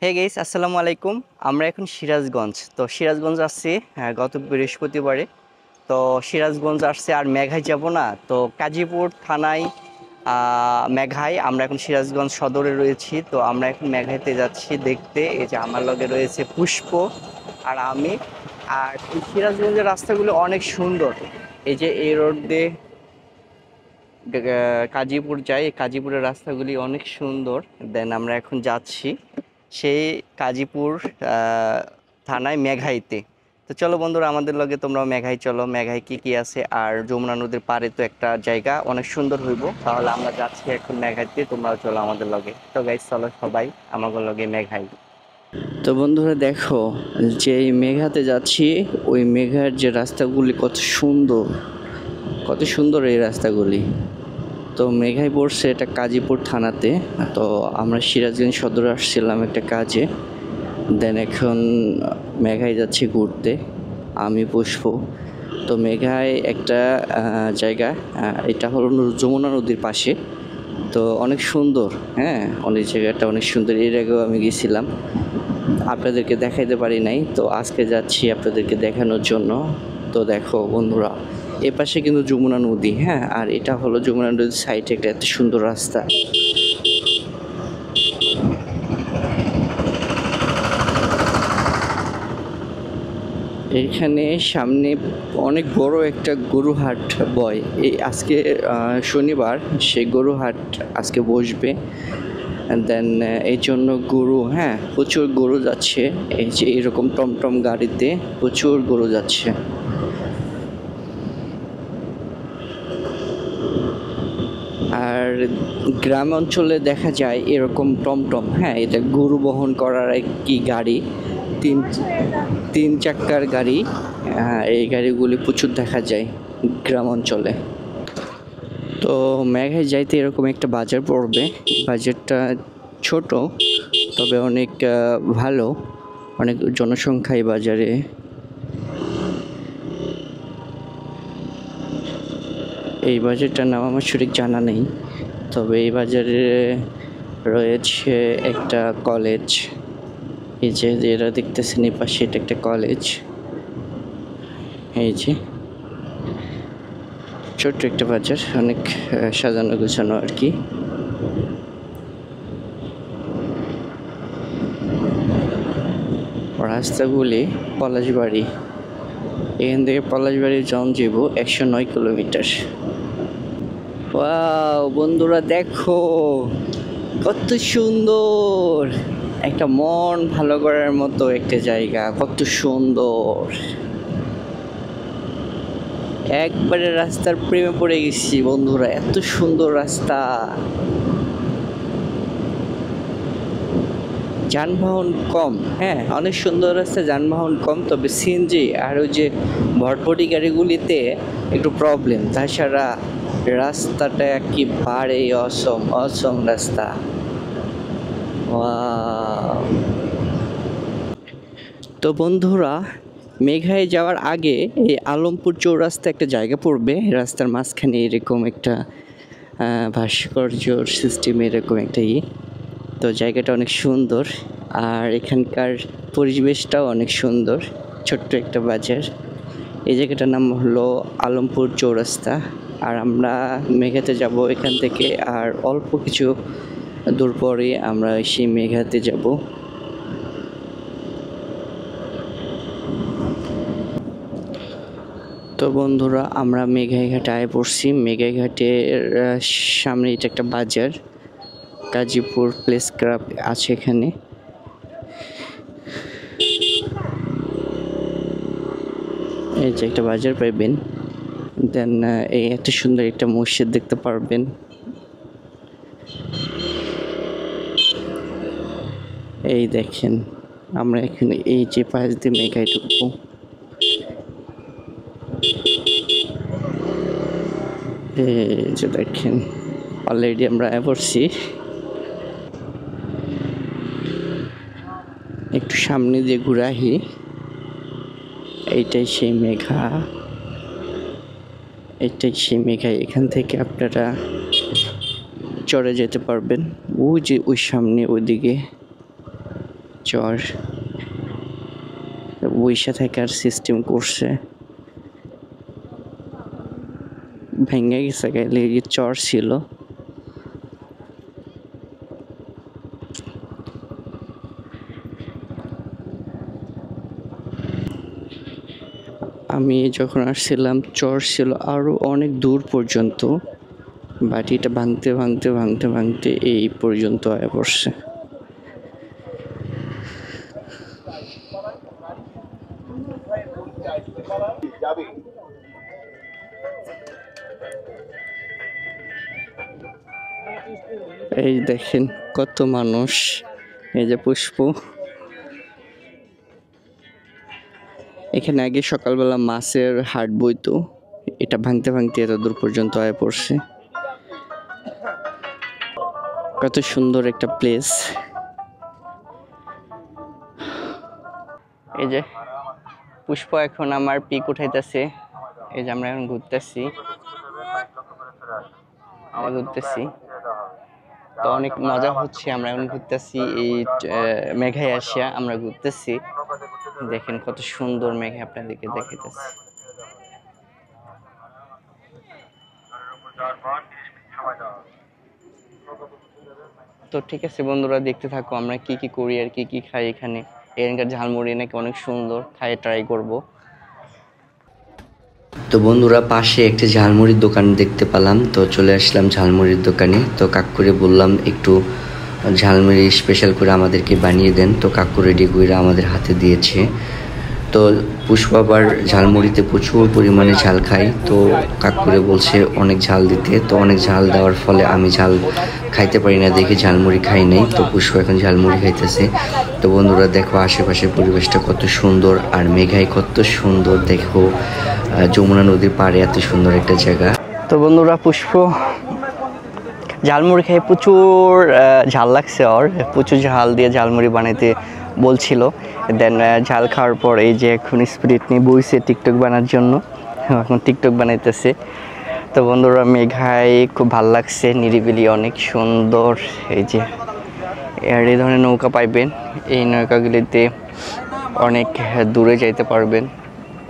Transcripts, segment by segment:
Hey guys, আসসালামু আলাইকুম। আমরা এখন সিরাজগঞ্জ। তো সিরাজগঞ্জ আসছি গত বৃহস্পতিবারে। তো সিরাজগঞ্জ আসছে আর মেঘায় যাব না। তো কাজীপুর থানায় মেঘায়, আমরা এখন সিরাজগঞ্জ সদরে রয়েছি। তো আমরা এখন মেঘাইতে যাচ্ছি দেখতে। এই যে আমার লগে রয়েছে পুষ্প আর আমি। আর এই সিরাজগঞ্জের রাস্তাগুলো অনেক সুন্দর। এই যে এই রোড দিয়ে কাজীপুর যাই, এই কাজীপুরের রাস্তাগুলি অনেক সুন্দর। দেন আমরা এখন যাচ্ছি সেই কাজীপুর থানায় মেঘাইতে। তো চলো বন্ধুরা, আমাদের লগে তোমরাও মেঘাই চলো। মেঘাই কি কি আছে, আর যমুনা নদীর পাড়ে তো একটা জায়গা অনেক সুন্দর হইব। তাহলে আমরা যাচ্ছি এখন মেঘাইতে, তোমরাও চলো আমাদের লগে। তো গাইস চলো সবাই আমাদের লগে মেঘাই। তো বন্ধুরা দেখো, যে এই মেঘাতে যাচ্ছি, ওই মেঘার যে রাস্তাগুলি কত সুন্দর, কত সুন্দর এই রাস্তাগুলি। তো মেঘায় পড়ছে এটা কাজীপুর থানাতে। তো আমরা সিরাজগঞ্জ সদরে আসছিলাম একটা কাজে। দেন এখন মেঘায় যাচ্ছি ঘুরতে, আমি পুষ্প। তো মেঘায় একটা জায়গা, এটা হলো যমুনা নদীর পাশে। তো অনেক সুন্দর, হ্যাঁ, অনেক জায়গাটা অনেক সুন্দর। এর আগেও আমি গেছিলাম, আপনাদেরকে দেখাইতে পারি নাই। তো আজকে যাচ্ছি আপনাদেরকে দেখানোর জন্য। তো দেখো বন্ধুরা, এ পাশে কিন্তু যমুনা নদী, হ্যাঁ, আর এটা হলো যমুনা নদীর সাইডে একটা এত সুন্দর রাস্তা। এখানে সামনে অনেক বড় একটা গরু হাট বয়। এই আজকে শনিবার, সেই গরু হাট আজকে বসবে। দেন এই জন্য গরু, হ্যাঁ, প্রচুর গরু যাচ্ছে। এই যে এরকম টমটম গাড়িতে প্রচুর গরু যাচ্ছে। আর গ্রাম অঞ্চলে দেখা যায় এরকম টমটম, হ্যাঁ, এটা গরু বহন করার একটি গাড়ি, তিন তিন চাক্কার গাড়ি। এই গাড়িগুলি প্রচুর দেখা যায় গ্রাম অঞ্চলে। তো মেঘায় যাইতে এরকম একটা বাজার পড়বে। বাজারটা ছোট, তবে অনেক ভালো, অনেক জনসংখ্যা এই বাজারে। এই বাজারটার নাম আমার সঠিক জানা নেই, তবে এই বাজারে রয়েছে একটা কলেজ। এই যে যেটা দেখতেছেন এই পাশে, এটা একটা কলেজ। এই যে ছোট্ট একটা বাজার, অনেক সাজানো গোছানো আর কি। রাস্তাগুলি পলাশবাড়ি, এখান থেকে পলাশবাড়ির জনজীব 109 কিলোমিটার। ওয়াও বন্ধুরা দেখো, কত সুন্দর একটা মন ভালো করার মতো একটা জায়গা, কত সুন্দর। একবারে রাস্তার প্রেমে পড়ে গেছি বন্ধুরা, এত সুন্দর রাস্তা। যানবাহন কম, হ্যাঁ, অনেক সুন্দর রাস্তা, যানবাহন কম। তবে সিএনজি আর ওই যে ভটভটি গাড়িগুলিতে একটু প্রবলেম। তাছাড়া রাস্তাটা একেবারে অসম অসম রাস্তা। ওয়াও। তো বন্ধুরা, মেঘায় যাওয়ার আগে এই আলমপুর চৌরাস্তা একটা জায়গা পড়বে। রাস্তার মাঝখানে এরকম একটা ভাস্কর্য সিস্টেম, এরকম একটা তো জায়গাটা অনেক সুন্দর, আর এখানকার পরিবেশটাও অনেক সুন্দর। ছোট্ট একটা বাজার। এই জায়গাটার নাম হলো আলমপুর চৌরাস্তা। আর আমরা মেঘাতে যাব এখান থেকে, আর অল্প কিছু দূর পরে আমরা সেই মেঘাতে যাব। তো বন্ধুরা, আমরা মেঘাইঘাটে আয় পড়ছি। মেঘাইঘাটের সামনে এটা একটা বাজার, গাজীপুর প্লেস ক্লাব আছে এখানে। এই যে একটা বাজার পাইবেন। দেন এই এত সুন্দর একটা মসজিদ দেখতে পারবেন। এই দেখেন, আমরা এখানে এই যে পাশ দিয়ে মেঘায় ঢুকবো। এই যে দেখেন, অলরেডি আমরা পড়ছি। একটু সামনে দিয়ে ঘুরে আসি। এইটাই সেই মেঘা, এটাই সেই মেঘা। এখান থেকে আপনারা চড়ে যেতে পারবেন ওই যে ওই সামনে ওইদিকে। চর বৈশা থাকার সিস্টেম করছে, ভেঙে গেছে গেলে চর ছিল। আমি যখন আসছিলাম চর ছিল আরো অনেক দূর পর্যন্ত, বাটিটা ভাঙতে ভাঙতে ভাঙতে ভাঙতে এই পর্যন্ত আয়া পড়ছে। এই দেখেন কত মানুষ, এই যে পুষ্প। এখানে আগে সকালবেলা মাছের হাট বইতো, এটা ভাঙতে ভাঙতে এত দূর পর্যন্ত আয়া পড়ছে। কত সুন্দর একটা প্লেস। এই যে পুষ্প এখন আমার পিক উঠাইতেছে, এই যে আমরা এখন ঘুরতেছি তো অনেক মজা হচ্ছে। আমরা এখন ঘুরতেছি এই মেঘায় আসিয়া আমরা ঘুরতেছি, দেখেন কত সুন্দর মেঘে আপনাদেরকে দেখাইতেছি। তো ঠিক আছে বন্ধুরা, দেখতে থাকো আমরা কি কি করি আর কি কি খাই এখানে। এখানকার ঝালমুড়ি নাকি অনেক সুন্দর, খাই ট্রাই করব। তো বন্ধুরা পাশে একটা ঝালমুড়ির দোকান দেখতে পেলাম, তো চলে আসলাম ঝালমুড়ির দোকানে। তো কাকুরে বললাম একটু ঝালমুড়ি স্পেশাল করে আমাদেরকে বানিয়ে দেন, তো কাকু রেডি করে আমাদের হাতে দিয়েছে। তো পুষ্প আবার ঝালমুড়িতে প্রচুর পরিমাণে ঝাল খাই, তো কাকুরে বলছে অনেক ঝাল দিতে। তো অনেক ঝাল দেওয়ার ফলে আমি ঝাল খাইতে পারি না দেখে ঝালমুড়ি খাই নাই। তো পুষ্প এখন ঝালমুড়ি খাইতেছে। তো বন্ধুরা দেখো আশেপাশের পরিবেশটা কত সুন্দর, আর মেঘায় কত সুন্দর, দেখো যমুনা নদীর পাড়ে এত সুন্দর একটা জায়গা। তো বন্ধুরা পুষ্প ঝালমুড়ি খেয়ে প্রচুর ঝাল লাগছে, আর প্রচুর ঝাল দিয়ে ঝালমুড়ি বানাইতে বলছিল। দেন ঝাল খাওয়ার পর এই যে এখন স্পিরিট নিয়ে বইছে টিকটক বানার জন্য, এখন টিকটক বানাইতেছে। তো বন্ধুরা মেঘায় খুব ভাল লাগছে, নিরিবিলি অনেক সুন্দর। এই যে এই ধরনের নৌকা পাইবেন, এই নৌকাগুলিতে অনেক দূরে যাইতে পারবেন,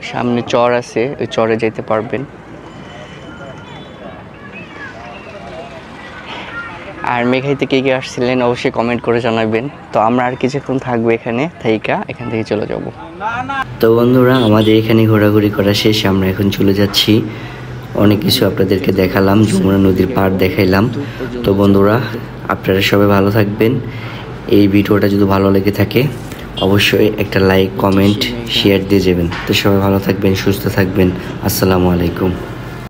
সামনে চর আছে ওই চরে যাইতে পারবেন। আর মেঘাইতে কে কে আসছিলেন অবশ্যই কমেন্ট করে জানাবেন। তো আমরা আর কিছুক্ষণ থাকবো এখানে, এখান থেকে চলে যাব। তো বন্ধুরা আমাদের এখানে ঘোরাঘুরি করা শেষ, আমরা এখন চলে যাচ্ছি। অনেক কিছু আপনাদেরকে দেখালাম, যমুনা নদীর পাড় দেখাইলাম। তো বন্ধুরা আপনারা সবাই ভালো থাকবেন। এই ভিডিওটা যদি ভালো লেগে থাকে অবশ্যই একটা লাইক কমেন্ট শেয়ার দিয়ে যাবেন। তো সবাই ভালো থাকবেন, সুস্থ থাকবেন। আসসালামু আলাইকুম।